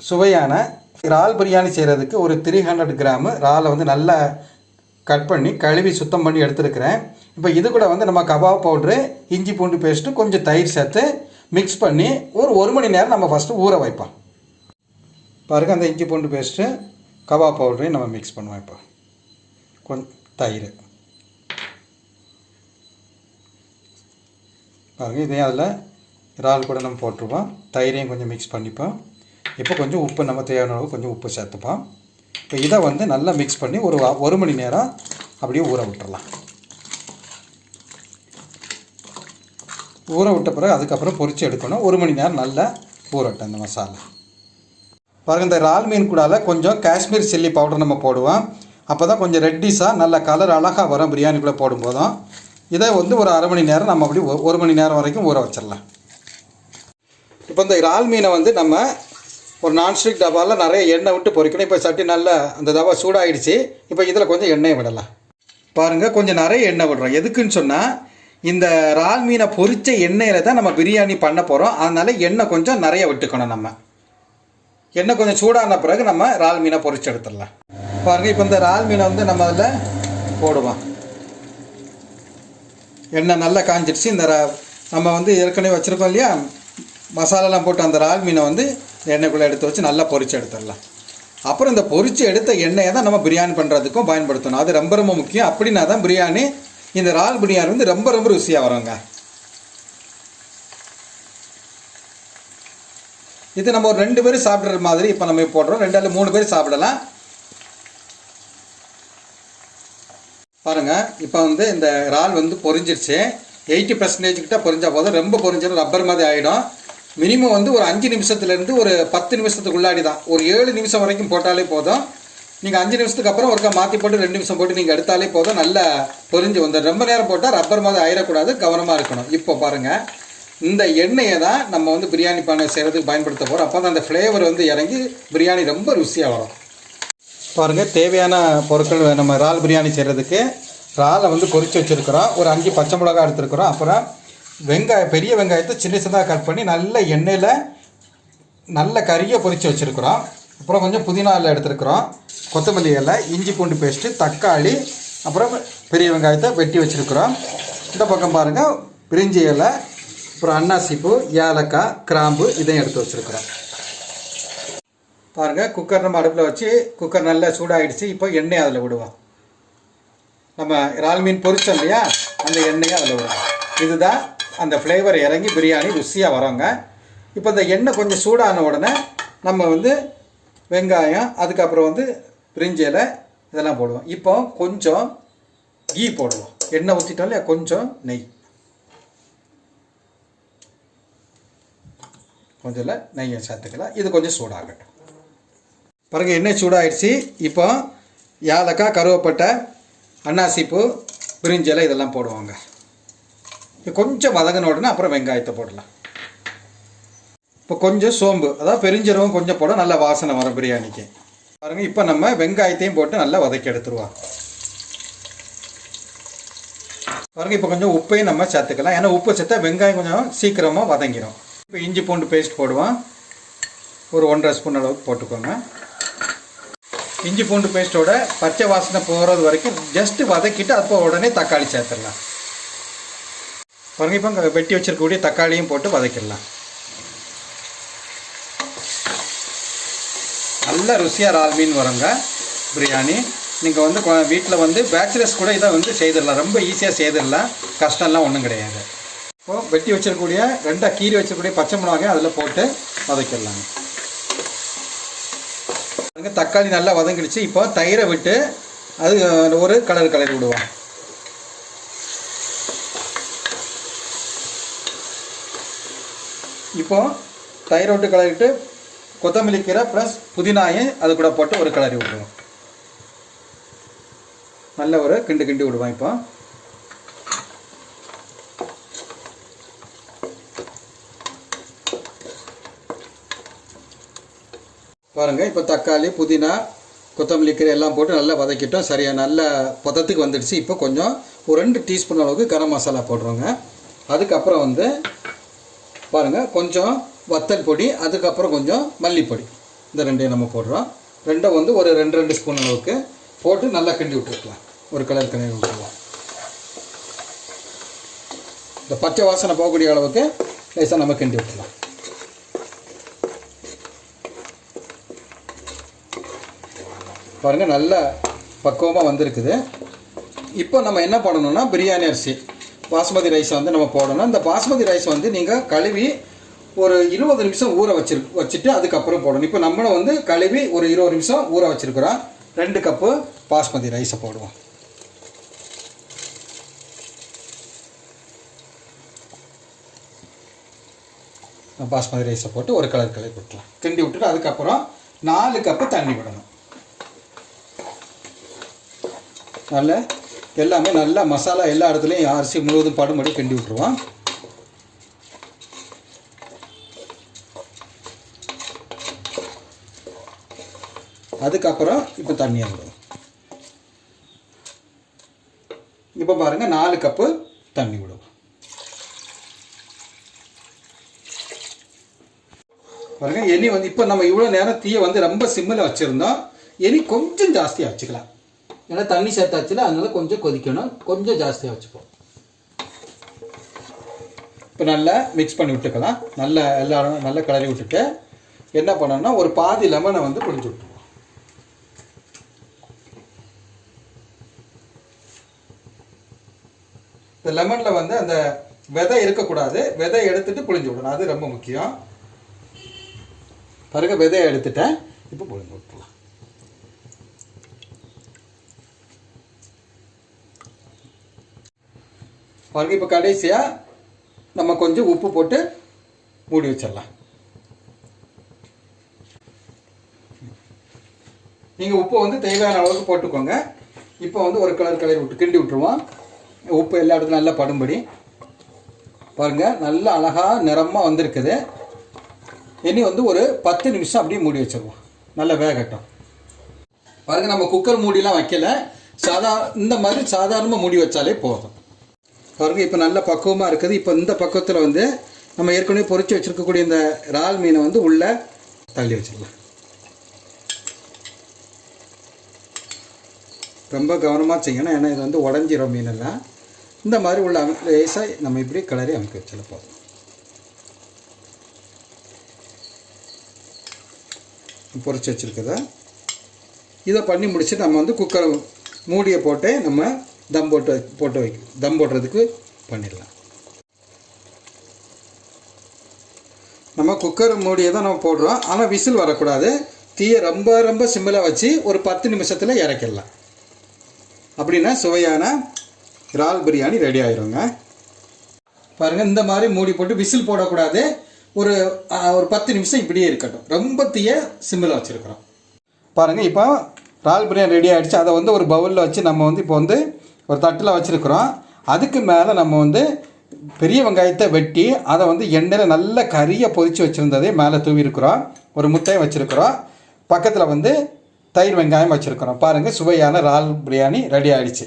சுவையான இறால் பிரியாணி செய்கிறதுக்கு ஒரு 300 கிராம் இறாலை வந்து நல்லா கட் பண்ணி கழுவி சுத்தம் பண்ணி எடுத்துருக்கிறேன். இப்போ இது கூட வந்து நம்ம கபாப் பவுட்ரு, இஞ்சி பூண்டு பேஸ்ட்டு, கொஞ்சம் தயிர் சேர்த்து மிக்ஸ் பண்ணி ஒரு மணி நேரம் நம்ம ஃபஸ்ட்டு ஊற வைப்போம். பாருங்கள், அந்த இஞ்சி பூண்டு பேஸ்ட்டு, கபாப் பவுட்ரையும் நம்ம மிக்ஸ் பண்ணுவோம். இப்போ கொஞ்சம் தயிர் பாருங்கள், இதையும் அதில் இறால் கூட நம்ம போட்டுருவோம். தயிரையும் கொஞ்சம் மிக்ஸ் பண்ணிப்போம். இப்போ கொஞ்சம் உப்பு, நம்ம தேவையான அளவு கொஞ்சம் உப்பு சேர்த்துப்போம். இப்போ இதை வந்து நல்லா மிக்ஸ் பண்ணி ஒரு மணி நேரம் அப்படியே ஊற விட்டுறலாம். ஊற விட்ட பிறகு அதுக்கப்புறம் பொரித்து எடுக்கணும். 1 மணி நேரம் நல்லா ஊறட்டும் இந்த மசாலா. பாருங்கள், இந்த இறால் மீன் கூடால கொஞ்சம் காஷ்மீர் சில்லி பவுடர் நம்ம போடுவோம். அப்போ தான் கொஞ்சம் ரெட்டிஸாக நல்ல கலர் அழகாக வரும் பிரியாணிக்குள்ளே போடும்போதும். இதை வந்து ஒரு அரை மணி நேரம் நம்ம அப்படி 1 மணி நேரம் வரைக்கும் ஊற வச்சிடலாம். இப்போ இந்த இறால் மீனை வந்து நம்ம ஒரு நான்ஸ்டிக் டப்பாவில் நிறைய எண்ணெய் விட்டு பொரிக்கணும். இப்போ சட்டி நல்லா அந்த டப்பா சூடாகிடுச்சு. இப்போ இதில் கொஞ்சம் எண்ணெயை விடலாம். பாருங்கள், கொஞ்சம் நிறைய எண்ணெய் விடுறோம். எதுக்குன்னு சொன்னால், இந்த இறால் மீனை பொரித்த எண்ணெயில் தான் நம்ம பிரியாணி பண்ண போகிறோம். அதனால் எண்ணெய் கொஞ்சம் நிறைய விட்டுக்கணும். நம்ம எண்ணெய் கொஞ்சம் சூடான பிறகு நம்ம இறால் மீனை பொரித்து எடுத்துடலாம். பாருங்கள், இப்போ இந்த இறால் மீனை வந்து நம்ம அதில் போடுவோம். எண்ணெய் நல்லா காஞ்சிடுச்சு. இந்த நம்ம வந்து ஏற்கனவே வச்சுருக்கோம் இல்லையா மசாலாலாம் போட்டு, அந்த இறால் மீனை வந்து எண்ணெய்க்குள்ளே எடுத்து வச்சு நல்லா பொரித்து எடுத்துடலாம். அப்புறம் இந்த பொரித்து எடுத்த எண்ணெயை தான் நம்ம பிரியாணி பண்ணுறதுக்கும் பயன்படுத்தணும். அது ரொம்ப ரொம்ப முக்கியம். அப்படின்னா தான் பிரியாணி, இந்த இறால் பிரியாணி வந்து ரொம்ப ரொம்ப ருசியாக வருங்க. இது நம்ம ஒரு 2 பேர் சாப்பிட்ற மாதிரி இப்போ நம்ம போடுறோம். 2 அல்லது 3 பேர் சாப்பிடலாம். பாருங்கள், இப்போ வந்து இந்த இறால் வந்து பொரிஞ்சிருச்சு. 80% கிட்ட பொரிஞ்சால் போதும். ரொம்ப பொரிஞ்சாலும் ரப்பர் மாதிரி ஆகிடும். மினிமம் வந்து ஒரு 5 நிமிஷத்துலேருந்து ஒரு 10 நிமிஷத்துக்குள்ளாடி தான். ஒரு 7 நிமிஷம் வரைக்கும் போட்டாலே போதும். நீங்கள் 5 நிமிஷத்துக்கு அப்புறம் ஒருக்கா மாற்றி போட்டு 2 நிமிஷம் போட்டு நீங்கள் எடுத்தாலே போதும். நல்லா பொரிஞ்சு வந்து ரொம்ப நேரம் போட்டால் ரப்பர் மாதிரி ஆயிடக்கூடாது. கவனமாக இருக்கணும். இப்போ பாருங்கள், இந்த எண்ணெயை தான் நம்ம வந்து பிரியாணி பண்ண செய்கிறதுக்கு பயன்படுத்த போகிறோம். அப்போ தான் அந்த ஃப்ளேவர் வந்து இறங்கி பிரியாணி ரொம்ப ருசியாக வரும். பாருங்கள், தேவையான பொருட்கள் நம்ம இறால் பிரியாணி செய்கிறதுக்கு இறாலை வந்து பொரித்து வச்சுருக்கிறோம். ஒரு 5 பச்சை மிளகாய் எடுத்துருக்குறோம். அப்புறம் பெரிய வெங்காயத்தை சின்ன சின்னதாக கட் பண்ணி நல்ல எண்ணெயில் நல்ல கறியை பொரித்து வச்சுருக்குறோம். அப்புறம் கொஞ்சம் புதினா இலை எடுத்துருக்குறோம், கொத்தமல்லி இலை, இஞ்சி பூண்டு பேஸ்ட்டு, தக்காளி, அப்புறம் பெரிய வெங்காயத்தை வெட்டி வச்சுருக்குறோம். இந்த பக்கம் பாருங்கள், பிரிஞ்சி இலை, அப்புறம் அன்னாசிப்பூ, ஏலக்காய், கிராம்பு இதையும் எடுத்து வச்சுருக்குறோம். பாருங்கள், குக்கர் நம்ம அடுப்பில் வச்சு குக்கர் நல்லா சூடாகிடுச்சு. இப்போ எண்ணெய் அதில் விடுவோம். நம்ம இறால் மீன் பொரிச்சோம் இல்லையா, அந்த எண்ணெயை அதில் விடுவோம். இதுதான் அந்த ஃப்ளேவர் இறங்கி பிரியாணி ருசியாக வரோங்க. இப்போ இந்த எண்ணெய் கொஞ்சம் சூடான உடனே நம்ம வந்து வெங்காயம், அதுக்கப்புறம் வந்து பிரிஞ்சி இலை இதெல்லாம் போடுவோம். இப்போ கொஞ்சம் கீ போடுவோம். எண்ணெய் ஊற்றிட்டோம் இல்லையா, கொஞ்சம் நெய், கொஞ்சம் நெய்யை சேர்த்துக்கலாம். இது கொஞ்சம் சூடாகட்டும். பாருங்கள், எண்ணெய் சூடாகிடுச்சு. இப்போ ஏலக்காய், கருவேப்பட்டை, அன்னாசிப்பூ, பிரிஞ்சி இலை இதெல்லாம் போடுவாங்க. கொஞ்சம் வதங்கின உடனே அப்புறம் வெங்காயத்தை போடலாம். இப்போ கொஞ்சம் சோம்பு, அதாவது பெருஞ்சீரகம் கொஞ்சம் போட நல்ல வாசனை வரும் பிரியாணிக்கு. பாருங்கள், இப்போ நம்ம வெங்காயத்தையும் போட்டு நல்லா வதக்கி எடுத்துருவோம். பாருங்கள், இப்போ கொஞ்சம் உப்பையும் நம்ம சேர்த்துக்கலாம். ஏன்னா உப்பு சேர்த்தா வெங்காயம் கொஞ்சம் சீக்கிரமாக வதங்கிடும். இப்போ இஞ்சி பூண்டு பேஸ்ட் போடுவோம். ஒரு 1½ ஸ்பூன் அளவுக்கு போட்டுக்கோங்க. இஞ்சி பூண்டு பேஸ்ட்டோட பச்சை வாசனை போகிறது வரைக்கும் ஜஸ்ட்டு வதக்கிட்டு அப்போ உடனே தக்காளி சேர்த்துடலாம். பாருங்கள், இப்போ வெட்டி வச்சிருக்கக்கூடிய தக்காளியும் போட்டு வதக்கிடலாம். நல்ல ருசியாக இறால் மீன் வருங்க பிரியாணி. நீங்கள் வந்து வீட்டில் வந்து பேச்சுலர்ஸ் கூட இதை வந்து செய்திடலாம். ரொம்ப ஈஸியாக செய்திடலாம், கஷ்டம்லாம் ஒன்றும் கிடையாது. இப்போது வெட்டி வச்சிருக்கக்கூடிய 2 கீரி வச்சிருக்கக்கூடிய பச்சை மிளகாய் அதில் போட்டு வதக்கிடலாம். பாருங்கள், தக்காளி நல்லா வதங்கிடுச்சு. இப்போ தயிரை விட்டு அது ஒரு கலரி விடுவோம். இப்போ தயிரை விட்டு கலரிட்டு கொத்தமல்லி கீரை ப்ளஸ் புதினாயை அது கூட போட்டு ஒரு கலரி விடுவோம். நல்ல ஒரு கிண்டு விடுவோம். இப்போ பாருங்கள், இப்போ தக்காளி, புதினா, கொத்தமல்லி கீரை எல்லாம் போட்டு நல்லா வதக்கிட்டோம். சரியாக நல்ல பதத்துக்கு வந்துடுச்சு. இப்போ கொஞ்சம் ஒரு 2 டீஸ்பூன் அளவுக்கு கரம் மசாலா போடுறோங்க. அதுக்கப்புறம் வந்து பாருங்கள், கொஞ்சம் வத்தல் பொடி, அதுக்கப்புறம் கொஞ்சம் மல்லிப்பொடி இந்த ரெண்டையும் நம்ம போடுறோம். ரெண்டும் வந்து ஒரு 2 ஸ்பூன் அளவுக்கு போட்டு நல்லா கிண்டி விட்டுருக்கலாம். ஒரு கலர் கிண்டி விட்டுருலாம். இந்த பச்சை வாசனை போகக்கூடிய அளவுக்கு லேசாக நம்ம கிண்டி விட்டுலாம். பாருங்கள் நல்ல பக்குவமாக வந்திருக்குது. இப்போ நம்ம என்ன பண்ணணும்னா பிரியாணி அரிசி பாஸ்மதி ரைஸை வந்து நம்ம போடணும். இந்த பாஸ்மதி ரைஸ் வந்து நீங்கள் கழுவி ஒரு 20 நிமிஷம் ஊற வச்சுட்டு அதுக்கப்புறம் போடணும். இப்போ நம்மளும் வந்து கழுவி ஒரு 20 நிமிஷம் ஊற வச்சுருக்குறோம். 2 கப்பு பாஸ்மதி ரைஸை போடுவோம். பாஸ்மதி ரைஸை போட்டு ஒரு கலர் விட்டுலாம். கிண்டி விட்டுட்டு அதுக்கப்புறம் 4 கப்பு தண்ணி விடணும். நல்ல எல்லாமே நல்லா மசாலா எல்லா இடத்துலையும் அரிசி முழுவதும் படும்படி கிண்டி விட்டுருவோம். அதுக்கப்புறம் இப்போ தண்ணியை விடுவோம். இப்போ பாருங்கள் 4 கப்பு தண்ணி விடுவோம். பாருங்கள் எண்ணி வந்து இப்போ நம்ம இவ்வளோ நேரம் தீயை வந்து ரொம்ப சிம்மில் வச்சுருந்தோம். எண்ணி கொஞ்சம் ஜாஸ்தியாக வச்சுக்கலாம். ஏன்னா தண்ணி சேர்த்தாச்சுல, அதனால கொஞ்சம் கொதிக்கணும். கொஞ்சம் ஜாஸ்தியாக வச்சுப்போம். இப்போ நல்லா மிக்ஸ் பண்ணி விட்டுக்கலாம். நல்லா எல்லாரும் நல்லா கிளறி விட்டுட்டு என்ன பண்ணணும்னா ஒரு பாதி லெமனை வந்து புழிஞ்சு விட்டுருவோம். இந்த லெமனில் வந்து அந்த விதை இருக்கக்கூடாது. விதை எடுத்துட்டு புழிஞ்சு விடணும். அது ரொம்ப முக்கியம். பாருங்க விதையை எடுத்துட்டேன். இப்போ புழிஞ்சு விட்டுலாம். பாருங்க இப்போ கடைசியாக நம்ம கொஞ்சம் உப்பு போட்டு மூடி வச்சிடலாம். நீங்கள் உப்பு வந்து தேவையான அளவுக்கு போட்டுக்கோங்க. இப்போ வந்து ஒரு கலர் விட்டு கிண்டி விட்டுருவோம். உப்பு எல்லா இடத்துலையும் நல்லா படும்படி. பாருங்கள் நல்லா அழகாக நிறமாக வந்திருக்குது. இனி வந்து ஒரு 10 நிமிஷம் அப்படியே மூடி வச்சிருவோம். நல்லா வேகட்டும். பாருங்கள் நம்ம குக்கர் மூடிலாம் வைக்கல. இந்த மாதிரி சாதாரணமாக மூடி வச்சாலே போதும். பாருங்கள் இப்போ நல்ல பக்குவமாக இருக்குது. இப்போ இந்த பக்குவத்தில் வந்து நம்ம ஏற்கனவே பொரிச்சு வச்சுருக்கக்கூடிய இந்த இறால் மீனை வந்து உள்ளே தள்ளி வச்சிடலாம். ரொம்ப கவனமாக செய்யணும். ஏன்னா இது வந்து உடஞ்சிரும் மீனெல்லாம். இந்த மாதிரி உள்ள லேசாக நம்ம இப்படி கிளறி அமைக்க வச்சிட போதும். பொரிச்சு வச்சுருக்கத இதை பண்ணி முடிச்சுட்டு நம்ம வந்து குக்கரை மூடியை போட்டு நம்ம தம் போடுறதுக்கு பண்ணிடலாம். நம்ம குக்கர் மூடியை தான் நம்ம போடுறோம். ஆனால் விசில் வரக்கூடாது. தீயை ரொம்ப ரொம்ப சிம்மில் வச்சு ஒரு 10 நிமிஷத்தில் இறக்கிடலாம். அப்படின்னா சுவையான இறால் பிரியாணி ரெடி ஆயிருங்க. பாருங்கள் இந்த மாதிரி மூடி போட்டு விசில் போடக்கூடாது. ஒரு 10 நிமிஷம் இப்படியே இருக்கட்டும். ரொம்ப தீயை சிம்மில் வச்சுருக்கிறோம். பாருங்கள் இப்போ இறால் பிரியாணி ரெடி ஆகிடுச்சு. அதை வந்து ஒரு பவுலில் வச்சு நம்ம வந்து இப்போ வந்து ஒரு தட்டில் வச்சுருக்குறோம். அதுக்கு மேலே நம்ம வந்து பெரிய வெங்காயத்தை வெட்டி அதை வந்து எண்ணெயில் நல்ல கறியை பொரித்து வச்சுருந்ததே மேலே தூவி இருக்கிறோம். ஒரு முட்டையை வச்சுருக்குறோம். பக்கத்தில் வந்து தயிர் வெங்காயம் வச்சுருக்குறோம். பாருங்கள் சுவையான இறால் பிரியாணி ரெடி ஆகிடுச்சு.